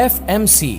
FMC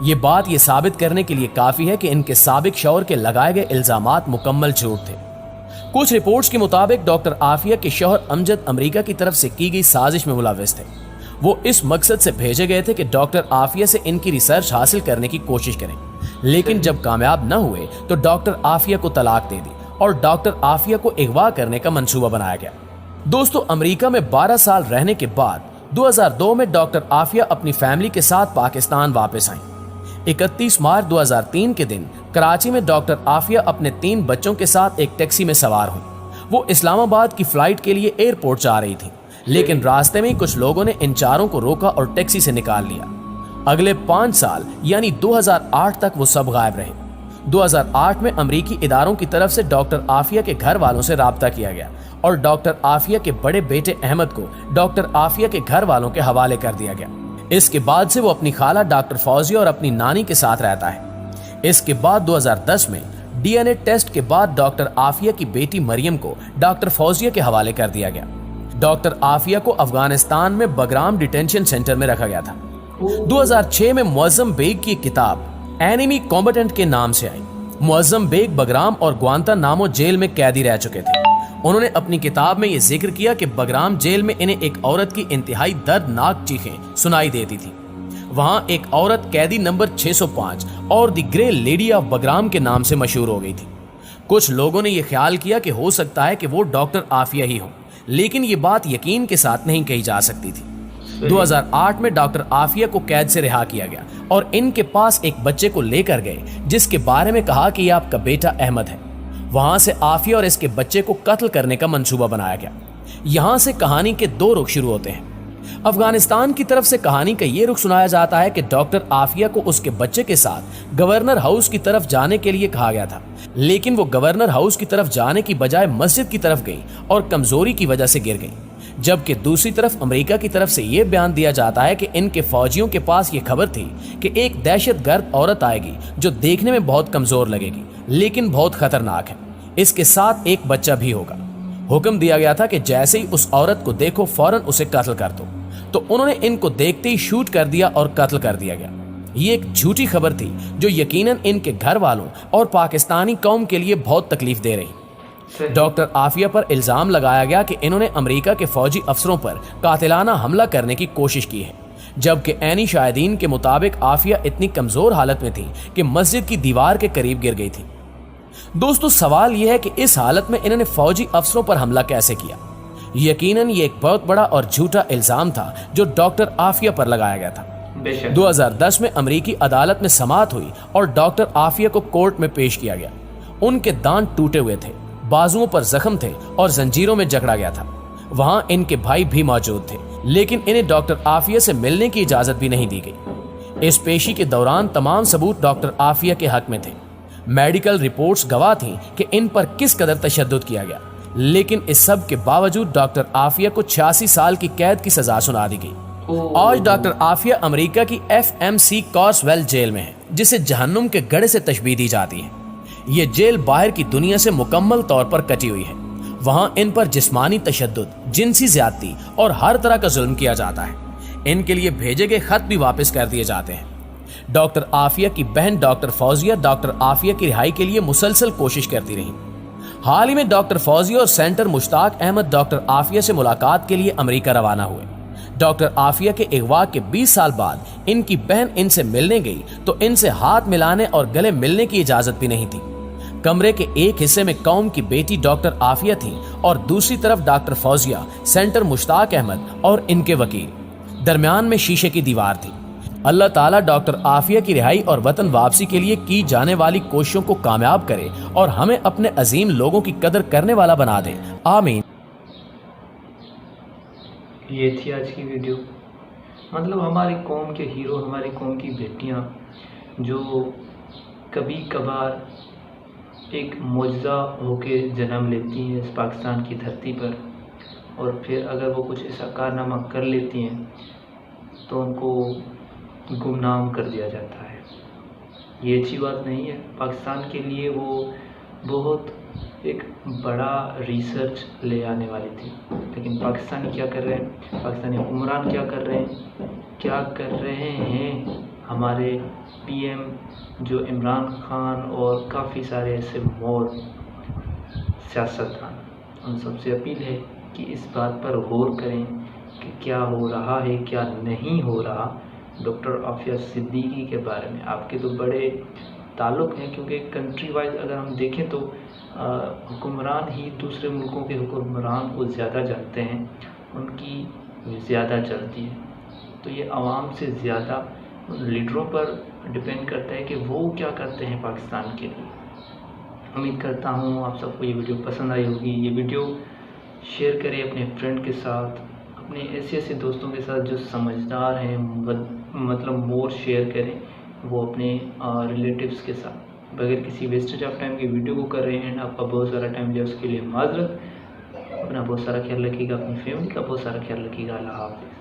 یہ بات یہ ثابت کرنے کے لیے کافی ہے کہ ان کے سابق شوہر کے لگائے گئے الزامات مکمل جھوٹ تھے۔ کچھ رپورٹس کے مطابق ڈاکٹر عافیہ کے شوہر امجد امریکہ کی طرف سے کی گئی سازش میں ملوث تھے۔ وہ اس مقصد سے بھیجے گئے تھے کہ ڈاکٹر عافیہ سے ان کی ریسرچ حاصل کرنے کی کوشش کریں، لیکن جب کامیاب نہ ہوئے تو ڈاکٹر عافیہ کو طلاق دے دی اور ڈاکٹر عافیہ کو اغوا کرنے کا منصوبہ بنایا گیا۔ دوستو، امریکہ میں 12 سال رہنے کے بعد 2002 میں ڈاکٹر عافیہ اپنی فیملی کے ساتھ پاکستان واپس آئیں۔ 31 مارچ 2003 کے دن کراچی میں ڈاکٹر عافیہ اپنے 3 بچوں کے ساتھ ایک ٹیکسی میں سوار ہوئی۔ وہ اسلام آباد کی فلائٹ کے لیے ایئرپورٹ جا رہی تھی، لیکن راستے میں کچھ لوگوں نے ان چاروں کو روکا اور ٹیکسی سے نکال لیا۔ اگلے 5 سال یعنی 2008 تک وہ سب غائب رہے۔ 2008 میں امریکی اداروں کی طرف سے ڈاکٹر عافیہ کے گھر والوں سے رابطہ کیا گیا اور ڈاکٹر عافیہ کے بڑے بیٹے احمد کو ڈاکٹر عافیہ کے گھر والوں کے حوالے کر دیا گیا۔ اس کے بعد سے وہ اپنی خالہ ڈاکٹر فوزیہ اور اپنی نانی کے ساتھ رہتا ہے۔ اس کے بعد 2010 میں ڈی این اے ٹیسٹ کے بعد ڈاکٹر عافیہ کی بیٹی مریم کو ڈاکٹر فوزیہ کے حوالے کر دیا گیا۔ ڈاکٹر عافیہ کو افغانستان میں بگرام ڈیٹینشن سینٹر میں رکھا گیا تھا۔ 2006 میں معظم بیگ کی کتاب اینیمی کمبیٹنٹ کے نام سے آئی۔ معظم بیگ بگرام اور گوانتانامو جیل میں قیدی رہ چکے تھے۔ انہوں نے اپنی کتاب میں یہ ذکر کیا کہ بگرام جیل میں انہیں ایک عورت کی انتہائی دردناک چیخیں سنائی دیتی تھی۔ وہاں ایک عورت قیدی نمبر 605 اور دی گرے لیڈی آف بگرام کے نام سے مشہور ہو گئی تھی۔ کچھ لوگوں نے یہ خیال کیا کہ ہو سکتا ہے کہ وہ ڈاکٹر عافیہ ہی ہو، لیکن یہ بات یقین کے ساتھ نہیں کہی جا سکتی تھی۔ 2008 میں ڈاکٹر عافیہ کو قید سے رہا کیا گیا اور ان کے پاس ایک بچے کو لے کر گئے جس کے بارے میں کہا کہ یہ آپ کا بیٹا احمد ہے۔ وہاں سے عافیہ اور اس کے بچے کو قتل کرنے کا منصوبہ بنایا گیا۔ یہاں سے کہانی کے 2 رخ شروع ہوتے ہیں۔ افغانستان کی طرف سے کہانی کا یہ رخ سنایا جاتا ہے کہ ڈاکٹر عافیہ کو اس کے بچے کے ساتھ گورنر ہاؤس کی طرف جانے کے لیے کہا گیا تھا، لیکن وہ گورنر ہاؤس کی طرف جانے کی بجائے مسجد کی طرف گئی اور کمزوری کی وجہ سے گر گئی۔ جبکہ دوسری طرف امریکہ کی طرف سے یہ بیان دیا جاتا ہے کہ ان کے فوجیوں کے پاس یہ خبر تھی کہ ایک دہشت گرد عورت آئے گی جو دیکھنے میں بہت کمزور لگے گی لیکن بہت خطرناک ہے، اس کے ساتھ ایک بچہ بھی ہوگا۔ حکم دیا گیا تھا کہ جیسے ہی اس عورت کو دیکھو فوراً اسے قتل کر دو، تو انہوں نے ان کو دیکھتے ہی شوٹ کر دیا اور قتل کر دیا گیا۔ یہ ایک جھوٹی خبر تھی جو یقیناً ان کے گھر والوں اور پاکستانی قوم کے لیے بہت تکلیف دے رہی۔ ڈاکٹر عافیہ پر الزام لگایا گیا کہ انہوں نے امریکہ کے فوجی افسروں پر قاتلانہ حملہ کرنے کی کوشش کی ہے، جبکہ عینی شاہدین کے مطابق عافیہ اتنی کمزور حالت میں تھی کہ مسجد کی دیوار کے قریب گر گئی تھی۔ دوستو، سوال یہ ہے کہ اس حالت میں انہوں نے فوجی افسروں پر حملہ کیسے کیا؟ یقیناً یہ ایک بہت بڑا اور جھوٹا الزام تھا جو ڈاکٹر عافیہ پر لگایا گیا تھا۔ 2010 میں امریکی عدالت میں سماعت ہوئی اور ڈاکٹر عافیہ کو کورٹ میں پیش کیا گیا۔ ان کے دانت ٹوٹے ہوئے تھے، بازوؤں پر زخم تھے اور زنجیروں میں جکڑا گیا تھا۔ وہاں ان کے بھائی بھی موجود تھے، لیکن انہیں ڈاکٹر عافیہ سے ملنے کی اجازت بھی نہیں دی گئی۔ اس پیشی کے دوران تمام ثبوت ڈاکٹر عافیہ کے حق میں تھے۔ میڈیکل رپورٹس گواہ تھیں کہ ان پر کس قدر تشدد کیا گیا، لیکن اس سب کے باوجود ڈاکٹر عافیہ کو 86 سال کی قید کی سزا سنا دی گئی۔ آج ڈاکٹر عافیہ امریکہ کی FMC کارسویل جیل میں ہے، جسے جہنم کے گڑھے سے تشبیہ دی جاتی ہے۔ یہ جیل باہر کی دنیا سے مکمل طور پر کٹی ہوئی ہے۔ وہاں ان پر جسمانی تشدد، جنسی زیادتی اور ہر طرح کا ظلم کیا جاتا ہے۔ ان کے لیے بھیجے گئے خط بھی واپس کر دیے جاتے ہیں۔ ڈاکٹر عافیہ کی بہن ڈاکٹر فوزیہ ڈاکٹر عافیہ کی رہائی کے لیے مسلسل کوشش کرتی رہی۔ حال ہی میں ڈاکٹر فوزیہ اور سینٹر مشتاق احمد ڈاکٹر عافیہ سے ملاقات کے لیے امریکہ روانہ ہوئے۔ ڈاکٹر عافیہ کے اغوا کے 20 سال بعد ان کی بہن ان سے ملنے گئی تو ان سے ہاتھ ملانے اور گلے ملنے کی اجازت بھی نہیں تھی۔ کمرے کے ایک حصے میں قوم کی بیٹی ڈاکٹر عافیہ تھی اور دوسری طرف ڈاکٹر فوزیہ، سینٹر مشتاق احمد اور ان کے وکیل۔ درمیان میں شیشے کی دیوار تھی۔ اللہ تعالیٰ ڈاکٹر عافیہ کی رہائی اور وطن واپسی کے لیے کی جانے والی کوششوں کو کامیاب کرے اور ہمیں اپنے عظیم لوگوں کی قدر کرنے والا بنا دے، آمین۔ یہ تھی آج کی ویڈیو۔ مطلب ہماری قوم کے ہیرو، ہماری قوم کی بیٹیاں جو کبھی کبھار ایک معجزہ ہو کے جنم لیتی ہیں اس پاکستان کی دھرتی پر، اور پھر اگر وہ کچھ ایسا کارنامہ کر لیتی ہیں تو ان کو گمنام کر دیا جاتا ہے۔ یہ اچھی بات نہیں ہے۔ پاکستان کے لیے وہ بہت ایک بڑا ریسرچ لے آنے والی تھی، لیکن پاکستانی کیا کر رہے ہیں، پاکستانی حکمران کیا کر رہے ہیں، ہمارے PM جو عمران خان اور کافی سارے ایسے مور سیاستدان، ان سب سے اپیل ہے کہ اس بات پر غور کریں کہ کیا ہو رہا ہے، کیا نہیں ہو رہا ڈاکٹر عافیہ صدیقی کے بارے میں۔ آپ کے تو بڑے تعلق ہیں، کیونکہ کنٹری وائز اگر ہم دیکھیں تو حکمران ہی دوسرے ملکوں کے حکمران کو زیادہ جانتے ہیں، ان کی زیادہ چلتی ہے، تو یہ عوام سے زیادہ لیڈروں پر ڈپینڈ کرتا ہے کہ وہ کیا کرتے ہیں پاکستان کے لیے۔ امید کرتا ہوں آپ سب کو یہ ویڈیو پسند آئی ہوگی۔ یہ ویڈیو شیئر کریں اپنے فرینڈ کے ساتھ، اپنے ایسے دوستوں کے ساتھ جو سمجھدار ہیں، مطلب مور شیئر کریں وہ اپنے ریلیٹیوز کے ساتھ، بغیر کسی ویسٹیج آف ٹائم کی ویڈیو کو کر رہے ہیں۔ آپ کا بہت سارا ٹائم لیا، اس کے لیے معذرت۔ اپنا بہت سارا خیال رکھیے گا، اپنی فیملی کا بہت سارا خیال رکھیے گا۔ اللہ حافظ۔